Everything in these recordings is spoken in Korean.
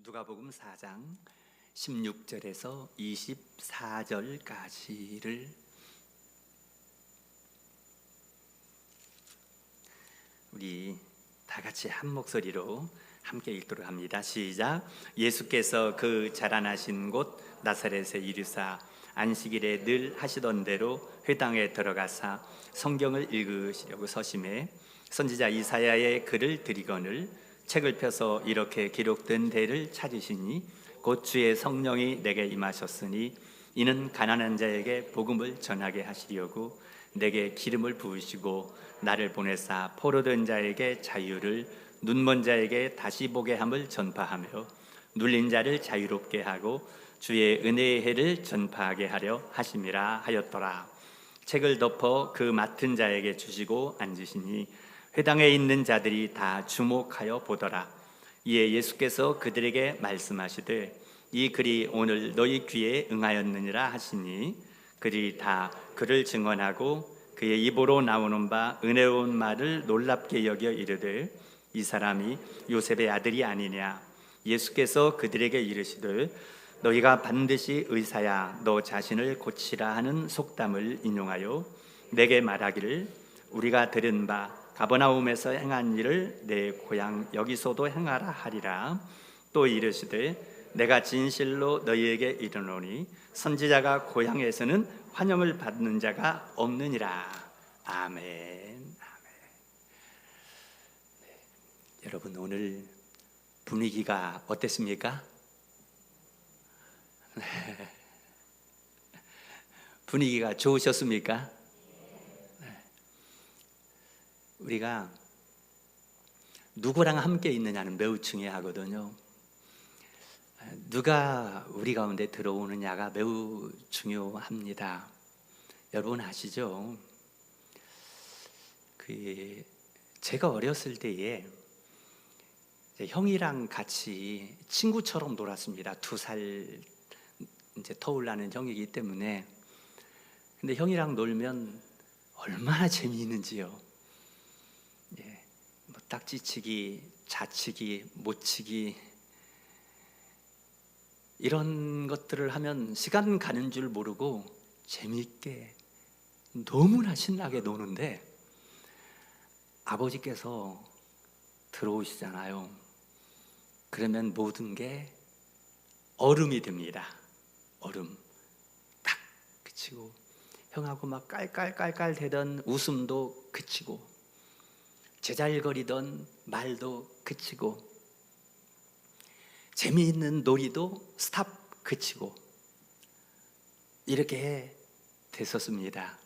누가복음 4장 16절에서 24절까지를 우리 다 같이 한 목소리로 함께 읽도록 합니다. 시작. 예수께서 그 자라나신 곳 나사렛에 이르사 안식일에 늘 하시던 대로 회당에 들어가사 성경을 읽으시려고 서심해 선지자 이사야의 글을 들이거늘 책을 펴서 이렇게 기록된 데를 찾으시니 곧 주의 성령이 내게 임하셨으니 이는 가난한 자에게 복음을 전하게 하시려고 내게 기름을 부으시고 나를 보내사 포로된 자에게 자유를 눈먼 자에게 다시 보게 함을 전파하며 눌린 자를 자유롭게 하고 주의 은혜의 해를 전파하게 하려 하심이라 하였더라. 책을 덮어 그 맡은 자에게 주시고 앉으시니 회당에 있는 자들이 다 주목하여 보더라. 이에 예수께서 그들에게 말씀하시되 이 글이 오늘 너희 귀에 응하였느니라 하시니 그들이 다 그를 증언하고 그의 입으로 나오는 바 은혜로운 말을 놀랍게 여겨 이르되 이 사람이 요셉의 아들이 아니냐. 예수께서 그들에게 이르시되 너희가 반드시 의사야 너 자신을 고치라 하는 속담을 인용하여 내게 말하기를 우리가 들은 바 가버나움에서 행한 일을 내 고향 여기서도 행하라 하리라. 또 이르시되 내가 진실로 너희에게 이르노니 선지자가 고향에서는 환영을 받는 자가 없느니라. 아멘. 아멘. 네. 여러분 오늘 분위기가 어땠습니까? 네. 분위기가 좋으셨습니까? 우리가 누구랑 함께 있느냐는 매우 중요하거든요. 누가 우리 가운데 들어오느냐가 매우 중요합니다. 여러분 아시죠? 제가 어렸을 때에 형이랑 같이 친구처럼 놀았습니다. 2살 이제 터울 나는 형이기 때문에. 근데 형이랑 놀면 얼마나 재미있는지요. 딱지치기, 자치기, 못치기 이런 것들을 하면 시간 가는 줄 모르고 재미있게 너무나 신나게 노는데 아버지께서 들어오시잖아요. 그러면 모든 게 얼음이 됩니다. 얼음 딱 그치고 형하고 막 깔깔깔깔 대던 웃음도 그치고 제잘거리던 말도 그치고 재미있는 놀이도 스탑 그치고 이렇게 됐었습니다.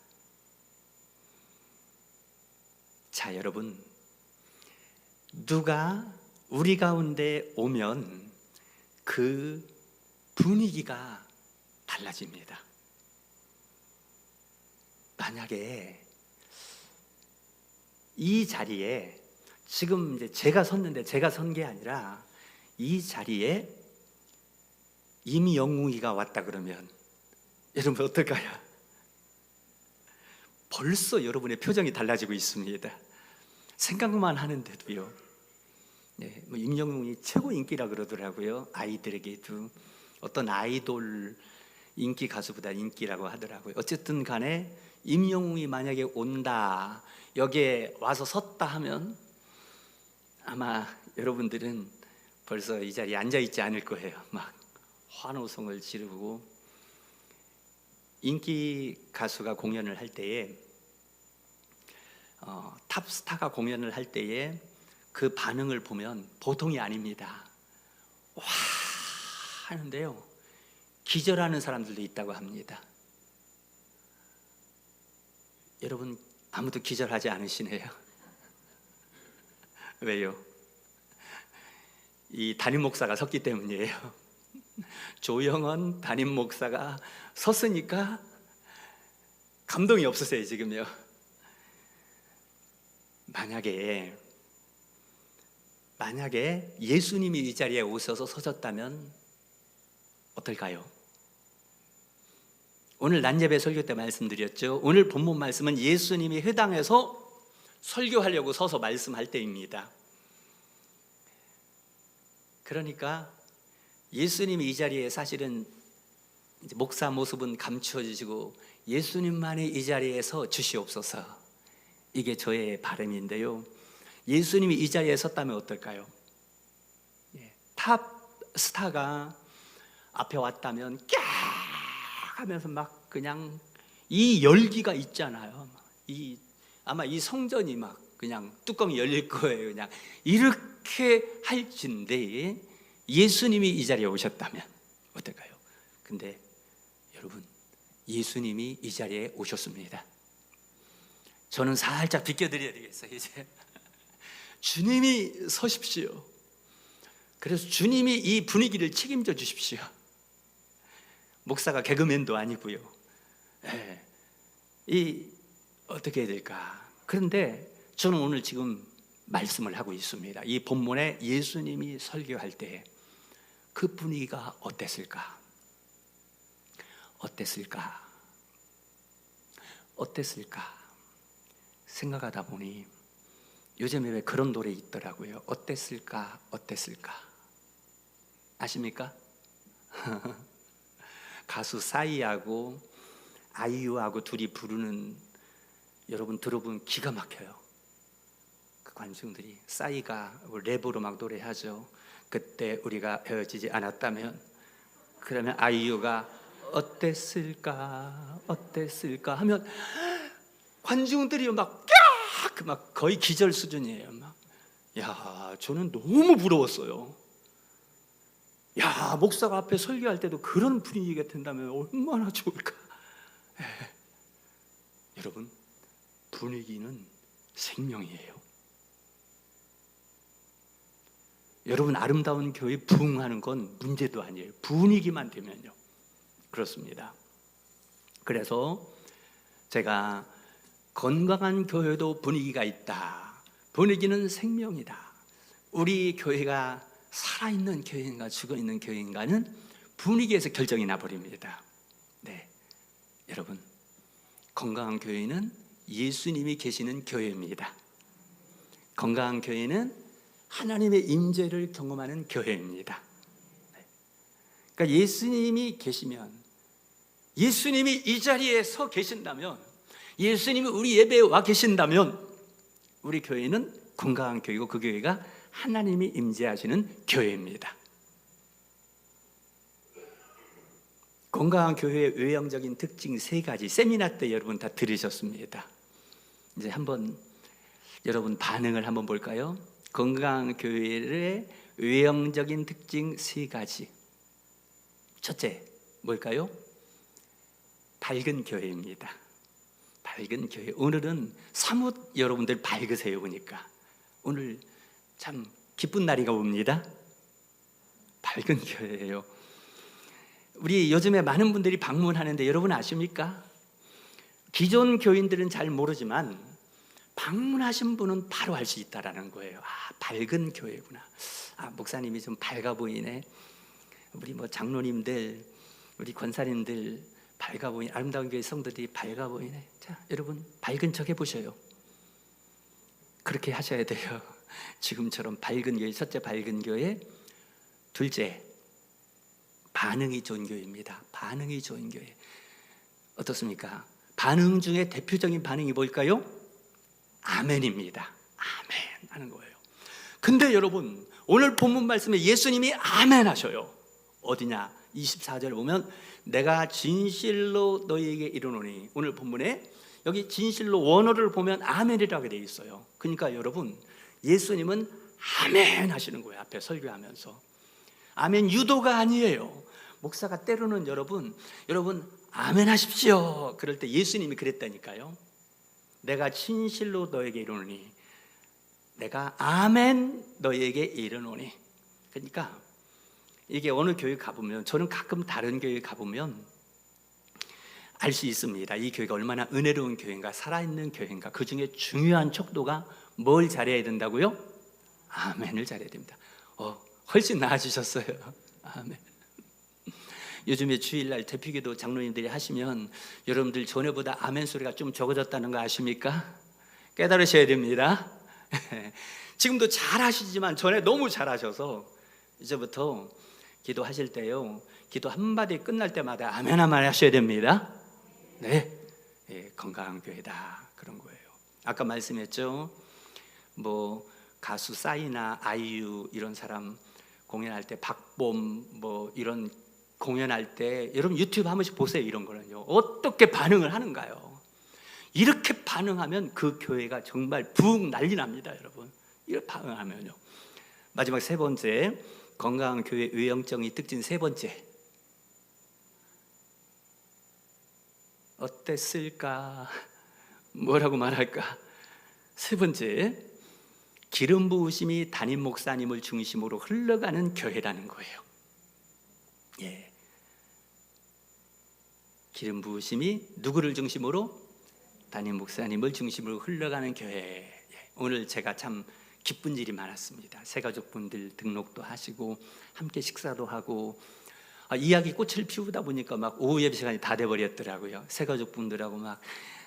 자, 여러분 누가 우리 가운데 오면 그 분위기가 달라집니다. 만약에 이 자리에 지금 이제 제가 섰는데 제가 선 게 아니라 이 자리에 임영웅이가 왔다 그러면 여러분 어떨까요? 벌써 여러분의 표정이 달라지고 있습니다. 생각만 하는데도요. 네, 임영웅이 최고 인기라 그러더라고요. 아이들에게도 어떤 아이돌 인기 가수보다 인기라고 하더라고요. 어쨌든 간에 임영웅이 만약에 온다, 여기에 와서 섰다 하면 아마 여러분들은 벌써 이 자리에 앉아있지 않을 거예요. 막 환호성을 지르고. 인기 가수가 공연을 할 때에 탑스타가 공연을 할 때에 그 반응을 보면 보통이 아닙니다. 와 하는데요 기절하는 사람들도 있다고 합니다. 여러분 아무도 기절하지 않으시네요. 왜요? 이 담임 목사가 섰기 때문이에요. 조영원 담임 목사가 섰으니까 감동이 없으세요 지금요. 만약에 예수님이 이 자리에 오셔서 서셨다면 어떨까요? 오늘 낮예배 설교 때 말씀드렸죠. 오늘 본문 말씀은 예수님이 회당에서 설교하려고 서서 말씀할 때입니다. 그러니까 예수님이 이 자리에 사실은 이제 목사 모습은 감추어지시고 예수님만이 이 자리에 서 주시옵소서. 이게 저의 바람인데요. 예수님이 이 자리에 섰다면 어떨까요? 탑 스타가 앞에 왔다면 꺄 하면서 막 그냥 이 열기가 있잖아요. 아마 이 성전이 막 그냥 뚜껑이 열릴 거예요. 그냥 이렇게 할진데 예수님이 이 자리에 오셨다면 어떨까요? 근데 여러분, 예수님이 이 자리에 오셨습니다. 저는 살짝 비껴드려야 되겠어요. 이제 주님이 서십시오. 그래서 주님이 이 분위기를 책임져 주십시오. 목사가 개그맨도 아니고요. 어떻게 해야 될까? 그런데 저는 오늘 지금 말씀을 하고 있습니다. 이 본문에 예수님이 설교할 때 그 분위기가 어땠을까? 생각하다 보니 요즘에 왜 그런 노래 있더라고요. 어땠을까? 아십니까? 가수 싸이하고 아이유하고 둘이 부르는, 여러분 들어보면 기가 막혀요. 그 관중들이, 싸이가 랩으로 막 노래하죠. 그때 우리가 헤어지지 않았다면, 그러면 아이유가 어땠을까 하면 관중들이 막 거의 기절 수준이에요. 야, 저는 너무 부러웠어요. 야, 목사가 앞에 설교할 때도 그런 분위기가 된다면 얼마나 좋을까. 여러분, 분위기는 생명이에요. 여러분, 아름다운 교회 부흥하는 건 문제도 아니에요. 분위기만 되면요. 그렇습니다. 그래서 제가 건강한 교회도 분위기가 있다. 분위기는 생명이다. 우리 교회가 살아있는 교회인가 죽어있는 교회인가는 분위기에서 결정이 나버립니다. 네, 여러분, 건강한 교회는 예수님이 계시는 교회입니다. 건강한 교회는 하나님의 임재를 경험하는 교회입니다. 그러니까 예수님이 계시면, 예수님이 이 자리에 서 계신다면, 예수님이 우리 예배에 와 계신다면 우리 교회는 건강한 교회고 그 교회가 하나님이 임재하시는 교회입니다. 건강한 교회의 외형적인 특징 3가지, 세미나 때 여러분 다 들으셨습니다. 이제 한번 여러분 반응을 한번 볼까요? 건강한 교회의 외형적인 특징 3가지. 첫째, 뭘까요? 밝은 교회입니다. 밝은 교회. 오늘은 사뭇 여러분들 밝으세요. 보니까 오늘 참 기쁜 날이가 옵니다. 밝은 교회예요. 우리 요즘에 많은 분들이 방문하는데 여러분 아십니까? 기존 교인들은 잘 모르지만 방문하신 분은 바로 알 수 있다라는 거예요. 아, 밝은 교회구나. 아, 목사님이 좀 밝아 보이네. 우리 장로님들, 우리 권사님들 밝아 보이네. 아름다운 교회 성도들이 밝아 보이네. 자, 여러분 밝은 척 해보셔요. 그렇게 하셔야 돼요. 지금처럼 밝은 교회. 첫째, 밝은 교회. 둘째, 반응이 좋은 교회입니다. 반응이 좋은 교회. 어떻습니까? 반응 중에 대표적인 반응이 뭘까요? 아멘입니다. 아멘 하는 거예요. 근데 여러분, 오늘 본문 말씀에 예수님이 아멘 하셔요. 어디냐? 24절을 보면 내가 진실로 너희에게 이르노니, 오늘 본문에 여기 진실로 원어를 보면 아멘이라고 되어 있어요. 그러니까 여러분, 예수님은 아멘 하시는 거예요. 앞에 설교하면서. 아멘 유도가 아니에요. 목사가 때로는 여러분 아멘 하십시오 그럴 때 예수님이 그랬다니까요. 내가 진실로 너에게 이르노니, 내가 아멘 너에게 이르노니. 그러니까 이게 어느 교회 가보면, 저는 가끔 다른 교회 가보면 알 수 있습니다. 이 교회가 얼마나 은혜로운 교회인가, 살아있는 교회인가. 그 중에 중요한 척도가 뭘 잘해야 된다고요? 아멘을 잘해야 됩니다. 훨씬 나아지셨어요. 아멘. 요즘에 주일날 대피기도 장로님들이 하시면 여러분들 전에보다 아멘 소리가 좀 적어졌다는 거 아십니까? 깨달으셔야 됩니다. 지금도 잘 하시지만 전에 너무 잘 하셔서 이제부터 기도하실 때요, 기도 한마디 끝날 때마다 아멘 한마디 하셔야 됩니다. 네, 예, 건강한 교회다 그런 거예요. 아까 말씀했죠. 뭐 가수 싸이나 아이유 이런 사람 공연할 때, 박봄 뭐 이런 공연할 때 여러분 유튜브 한 번씩 보세요. 이런 거는요, 어떻게 반응을 하는가요? 이렇게 반응하면 그 교회가 정말 부흥 난리 납니다, 여러분. 이렇게 반응하면요. 마지막 세 번째, 건강한 교회 외형적인 특징 세 번째, 어땠을까? 뭐라고 말할까? 세 번째, 기름 부으심이 담임 목사님을 중심으로 흘러가는 교회라는 거예요. 예, 기름 부으심이 누구를 중심으로? 담임 목사님을 중심으로 흘러가는 교회. 예, 오늘 제가 참 기쁜 일이 많았습니다. 새가족분들 등록도 하시고 함께 식사도 하고, 이야기 꽃을 피우다 보니까 막 오후 예배 시간이 다 돼버렸더라고요. 새가족분들하고 막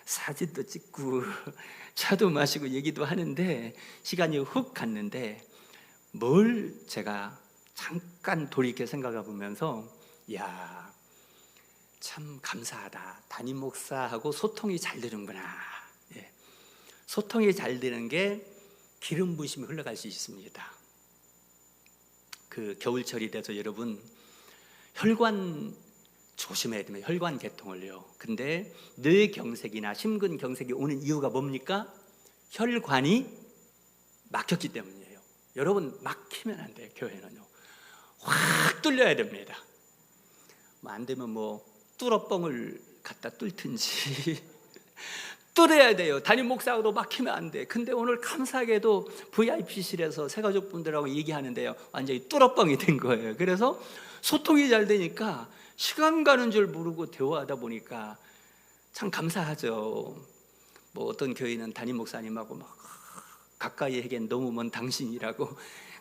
사진도 찍고 차도 마시고 얘기도 하는데 시간이 훅 갔는데, 뭘 제가 잠깐 돌이켜 생각해 보면서, 야, 참 감사하다. 담임 목사하고 소통이 잘 되는구나. 예. 소통이 잘 되는 게 기름 부으심이 흘러갈 수 있습니다. 그 겨울철이 돼서 여러분 혈관 조심해야 됩니다. 혈관 개통을요. 근데 뇌경색이나 심근경색이 오는 이유가 뭡니까? 혈관이 막혔기 때문이에요. 여러분 막히면 안 돼요. 교회는요, 확 뚫려야 됩니다. 뭐 안 되면 뭐 뚫어뻥을 갖다 뚫든지 뚫어야 돼요. 담임 목사하고도 막히면 안 돼. 근데 오늘 감사하게도 VIP실에서 새가족분들하고 얘기하는데요, 완전히 뚫어뻥이 된 거예요. 그래서 소통이 잘 되니까 시간 가는 줄 모르고 대화하다 보니까 참 감사하죠. 뭐 어떤 교회는 담임 목사님하고 막 가까이 하기엔 너무 먼 당신이라고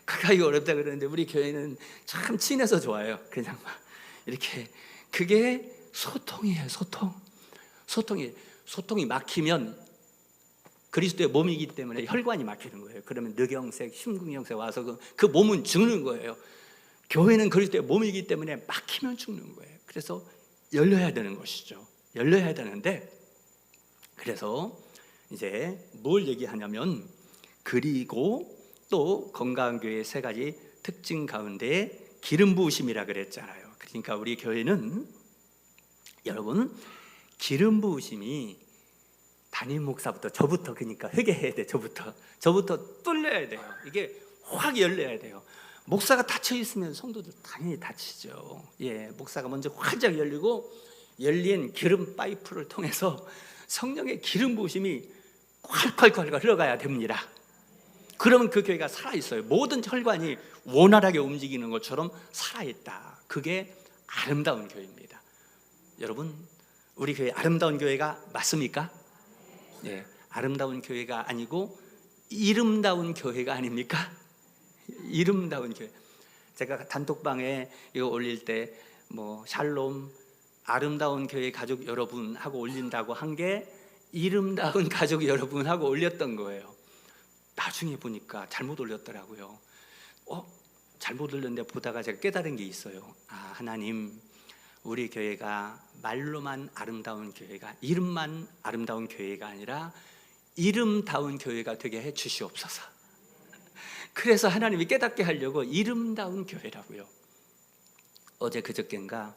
가까이 어렵다 그러는데, 우리 교회는 참 친해서 좋아요. 그냥 막 이렇게, 그게 소통이에요. 소통이 막히면 그리스도의 몸이기 때문에 혈관이 막히는 거예요. 그러면 뇌경색, 심근경색 와서 그 몸은 죽는 거예요. 교회는 그리스도의 몸이기 때문에 막히면 죽는 거예요. 그래서 열려야 되는 것이죠. 열려야 되는데, 그래서 이제 뭘 얘기하냐면, 그리고 또 건강한 교회의 세 가지 특징 가운데 기름 부으심이라 그랬잖아요. 그러니까 우리 교회는 여러분 기름 부으심이 담임 목사부터, 저부터, 그러니까 회개해야 돼. 저부터 뚫려야 돼요. 이게 확 열려야 돼요. 목사가 닫혀 있으면 성도들 당연히 닫히죠. 예, 목사가 먼저 활짝 열리고, 열린 기름 파이프를 통해서 성령의 기름 부으심이 콸콸콸 흘러가야 됩니다. 그러면 그 교회가 살아있어요. 모든 혈관이 원활하게 움직이는 것처럼 살아있다. 그게 아름다운 교회입니다. 여러분, 우리 교회 아름다운 교회가 맞습니까? 네, 아름다운 교회가 아니고 이름다운 교회가 아닙니까? 이름다운 교회. 제가 단톡방에 이거 올릴 때 뭐 샬롬 아름다운 교회 가족 여러분 하고 올린다고 한 게 이름다운 가족 여러분 하고 올렸던 거예요. 나중에 보니까 잘못 올렸더라고요. 잘못 올렸는데 보다가 제가 깨달은 게 있어요. 하나님, 우리 교회가 말로만 아름다운 교회가, 이름만 아름다운 교회가 아니라 이름다운 교회가 되게 해 주시옵소서. 그래서 하나님이 깨닫게 하려고 이름다운 교회라고요. 어제 그저께인가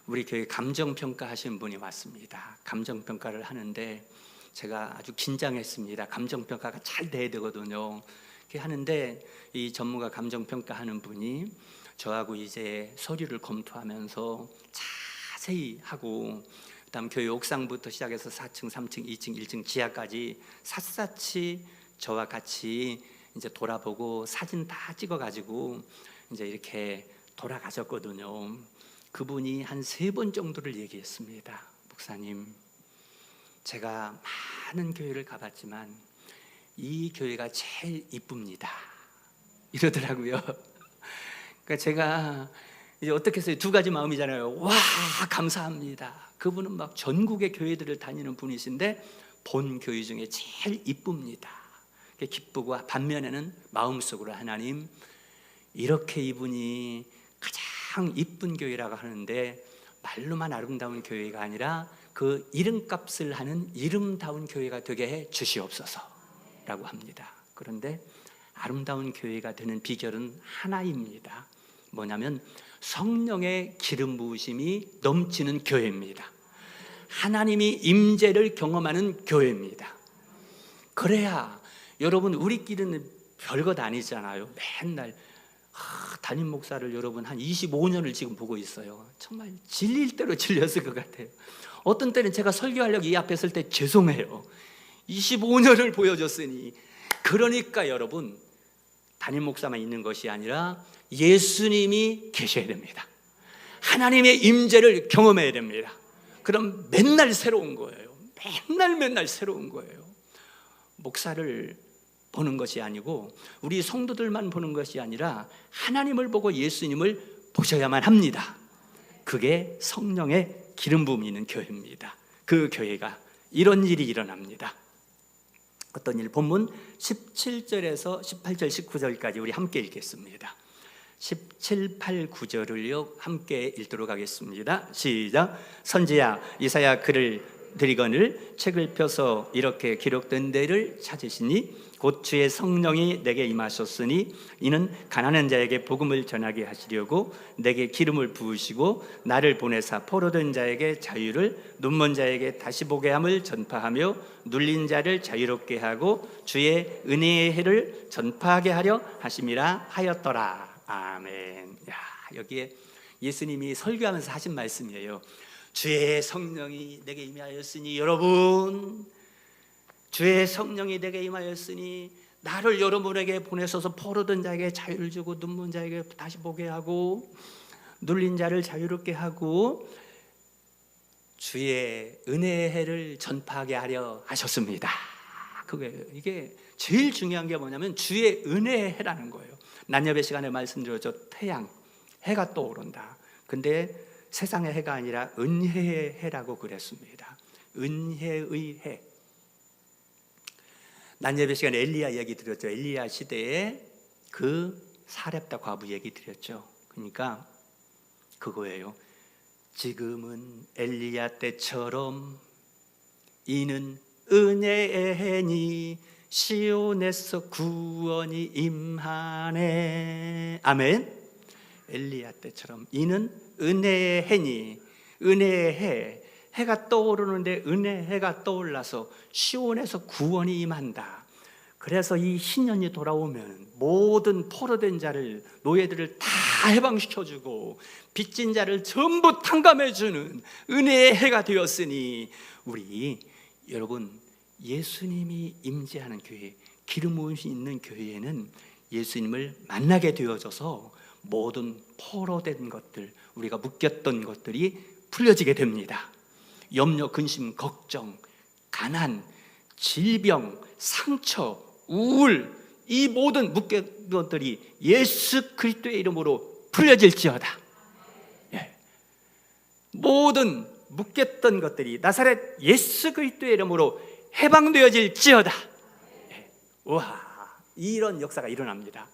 우리 교회 감정평가 하신 분이 왔습니다. 감정평가를 하는데 제가 아주 긴장했습니다. 감정평가가 잘 돼야 되거든요. 그렇게 하는데 이 전문가 감정평가하는 분이 저하고 이제 서류를 검토하면서 자세히 하고, 그다음 교회 옥상부터 시작해서 4층, 3층, 2층, 1층 지하까지 샅샅이 저와 같이 이제 돌아보고 사진 다 찍어가지고 이제 이렇게 돌아가셨거든요. 그분이 한 3번 정도를 얘기했습니다. 목사님, 제가 많은 교회를 가봤지만 이 교회가 제일 이쁩니다. 이러더라고요. 그러니까 제가 이제 어떻게 해서 2가지 마음이잖아요. 와, 감사합니다. 그분은 막 전국의 교회들을 다니는 분이신데 본 교회 중에 제일 이쁩니다. 기쁘고, 반면에는 마음속으로 하나님, 이렇게 이분이 가장 가장 이쁜 교회라고 하는데 말로만 아름다운 교회가 아니라 그 이름값을 하는 이름다운 교회가 되게 해 주시옵소서라고 합니다. 그런데 아름다운 교회가 되는 비결은 하나입니다. 뭐냐면 성령의 기름 부으심이 넘치는 교회입니다. 하나님이 임재를 경험하는 교회입니다. 그래야 여러분, 우리끼리는 별것 아니잖아요. 맨날 담임 목사를 여러분 한 25년을 지금 보고 있어요. 정말 질릴 대로 질렸을 것 같아요. 어떤 때는 제가 설교하려고 이 앞에 설 때 죄송해요. 25년을 보여줬으니. 그러니까 여러분, 담임 목사만 있는 것이 아니라 예수님이 계셔야 됩니다. 하나님의 임재를 경험해야 됩니다. 그럼 맨날 새로운 거예요. 맨날 새로운 거예요. 목사를 보는 것이 아니고 우리 성도들만 보는 것이 아니라 하나님을 보고 예수님을 보셔야만 합니다. 그게 성령의 기름 부음이 있는 교회입니다. 그 교회가 이런 일이 일어납니다. 어떤 일? 본문 17절에서 18절 19절까지 우리 함께 읽겠습니다. 17, 8, 9절을요 함께 읽도록 하겠습니다. 시작. 선지자 이사야 글을 드리거늘 책을 펴서 이렇게 기록된 데를 찾으시니 곧 주의 성령이 내게 임하셨으니 이는 가난한 자에게 복음을 전하게 하시려고 내게 기름을 부으시고 나를 보내사 포로된 자에게 자유를, 눈먼 자에게 다시 보게 함을 전파하며 눌린 자를 자유롭게 하고 주의 은혜의 해를 전파하게 하려 하심이라 하였더라. 아멘. 야, 여기에 예수님이 설교하면서 하신 말씀이에요. 주의 성령이 내게 임하였으니, 여러분, 주의 성령이 내게 임하였으니 나를 여러분에게 보내셔서 포로된 자에게 자유를 주고 눈먼 자에게 다시 보게 하고 눌린 자를 자유롭게 하고 주의 은혜의 해를 전파하게 하려 하셨습니다. 이게 제일 중요한 게 뭐냐면 주의 은혜의 해라는 거예요. 난여배 시간에 말씀드렸죠. 태양, 해가 떠오른다. 근데 세상의 해가 아니라 은혜의 해라고 그랬습니다. 은혜의 해. 난예배 시간에 엘리야 얘기 드렸죠. 엘리야 시대에 그 사렙다 과부 얘기 드렸죠. 그러니까 그거예요. 지금은 엘리야 때처럼 이는 은혜의 해니 시온에서 구원이 임하네. 아멘. 엘리야 때처럼 이는 은혜의 해니, 은혜의 해, 해가 떠오르는데 은혜의 해가 떠올라서 시온에서 구원이 임한다. 그래서 이 신년이 돌아오면 모든 포로된 자를, 노예들을 다 해방시켜주고 빚진 자를 전부 탕감해주는 은혜의 해가 되었으니 우리 여러분, 예수님이 임재하는 교회, 기름 부으심이 있는 교회에는 예수님을 만나게 되어져서 모든 포로된 것들, 우리가 묶였던 것들이 풀려지게 됩니다. 염려, 근심, 걱정, 가난, 질병, 상처, 우울, 이 모든 묶였던 것들이 예수 그리스도의 이름으로 풀려질지어다. 예. 모든 묶였던 것들이 나사렛 예수 그리스도의 이름으로 해방되어질지어다. 예. 와, 이런 역사가 일어납니다.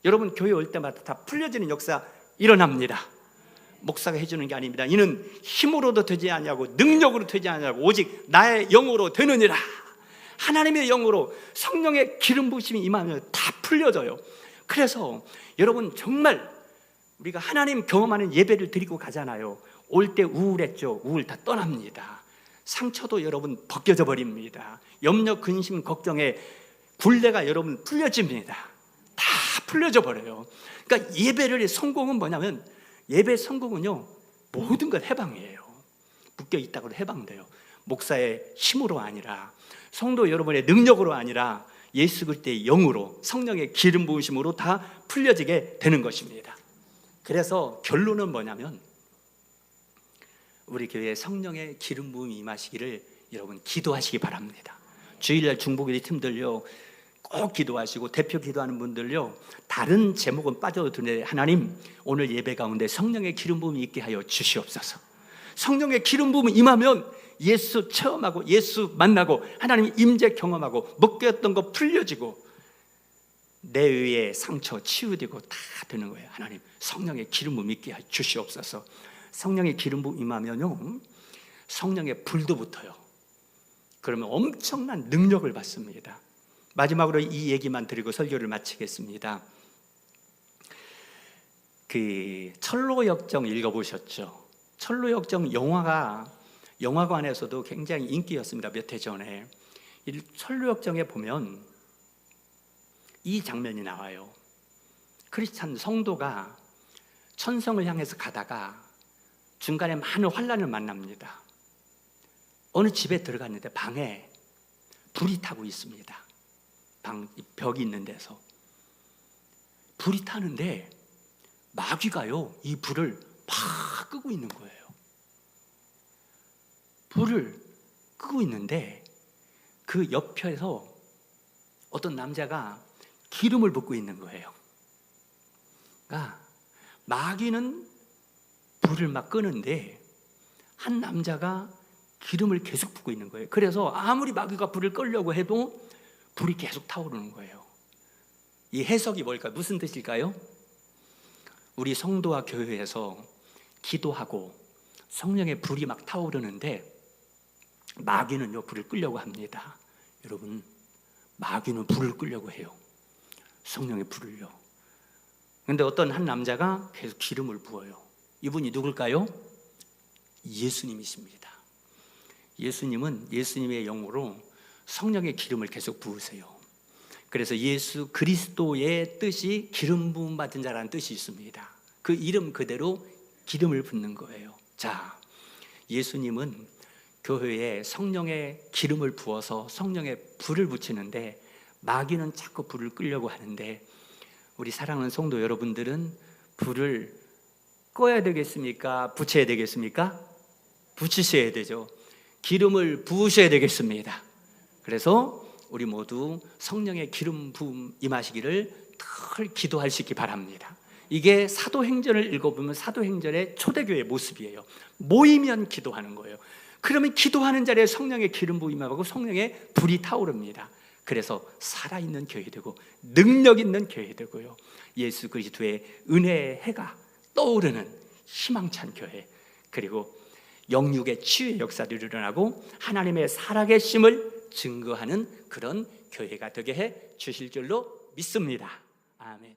여러분, 교회 올 때마다 다 풀려지는 역사 일어납니다. 목사가 해주는 게 아닙니다. 이는 힘으로도 되지 않냐고, 능력으로 되지 않냐고, 오직 나의 영으로 되느니라. 하나님의 영으로 성령의 기름 부으심이 임하면 다 풀려져요. 그래서 여러분, 정말 우리가 하나님 경험하는 예배를 드리고 가잖아요. 올 때 우울했죠. 우울 다 떠납니다. 상처도 여러분 벗겨져 버립니다. 염려, 근심, 걱정에 굴레가 여러분 풀려집니다. 다 풀려져 버려요. 그러니까 예배를 성공은 뭐냐면, 예배 성공은요, 모든 것 해방이에요. 묶여 있다고 해방돼요. 목사의 힘으로 아니라, 성도 여러분의 능력으로 아니라 예수 그리스도의 영으로, 성령의 기름 부으심으로 다 풀려지게 되는 것입니다. 그래서 결론은 뭐냐면, 우리 교회에 성령의 기름 부음이 임하시기를 여러분 기도하시기 바랍니다. 주일날 중보기도 팀들요, 꼭 기도하시고, 대표 기도하는 분들요, 다른 제목은 빠져도 되는데, 하나님, 오늘 예배 가운데 성령의 기름 부음이 있게 하여 주시옵소서. 성령의 기름 부음이 임하면 예수 체험하고, 예수 만나고, 하나님 임재 경험하고, 묶였던 거 풀려지고, 내 의의 상처 치유되고 다 되는 거예요. 하나님 성령의 기름 부음 있게 주시옵소서. 성령의 기름 부음 임하면요, 성령의 불도 붙어요. 그러면 엄청난 능력을 받습니다. 마지막으로 이 얘기만 드리고 설교를 마치겠습니다. 그 철로역정 읽어보셨죠? 철로역정 영화관에서도 굉장히 인기였습니다. 몇 해 전에. 이 철로역정에 보면 이 장면이 나와요. 크리스찬 성도가 천성을 향해서 가다가 중간에 많은 환난을 만납니다. 어느 집에 들어갔는데 방에 불이 타고 있습니다. 벽이 있는 데서 불이 타는데 마귀가요, 이 불을 팍 끄고 있는 거예요. 불을 끄고 있는데 그 옆에서 어떤 남자가 기름을 붓고 있는 거예요. 그러니까 마귀는 불을 막 끄는데 한 남자가 기름을 계속 붓고 있는 거예요. 그래서 아무리 마귀가 불을 끄려고 해도 불이 계속 타오르는 거예요. 이 해석이 뭘까요? 무슨 뜻일까요? 우리 성도와 교회에서 기도하고 성령의 불이 막 타오르는데 마귀는요, 불을 끄려고 합니다. 여러분, 마귀는 불을 끄려고 해요. 성령의 불을요. 그런데 어떤 한 남자가 계속 기름을 부어요. 이분이 누굴까요? 예수님이십니다. 예수님은 예수님의 영으로 성령의 기름을 계속 부으세요. 그래서 예수 그리스도의 뜻이 기름 부음 받은 자라는 뜻이 있습니다. 그 이름 그대로 기름을 붓는 거예요. 자, 예수님은 교회에 성령의 기름을 부어서 성령의 불을 붙이는데 마귀는 자꾸 불을 끄려고 하는데 우리 사랑하는 성도 여러분들은 불을 꺼야 되겠습니까? 붙여야 되겠습니까? 붙이셔야 되죠. 기름을 부으셔야 되겠습니다. 그래서 우리 모두 성령의 기름 부음 임하시기를 늘 기도할 수 있기 바랍니다. 이게 사도행전을 읽어보면 사도행전의 초대교회의 모습이에요. 모이면 기도하는 거예요. 그러면 기도하는 자리에 성령의 기름 부음 임하고 성령의 불이 타오릅니다. 그래서 살아있는 교회 되고 능력 있는 교회 되고요, 예수 그리스도의 은혜의 해가 떠오르는 희망찬 교회, 그리고 영육의 치유의 역사를 일어나고 하나님의 살아계심을 증거하는 그런 교회가 되게 해 주실 줄로 믿습니다. 아멘.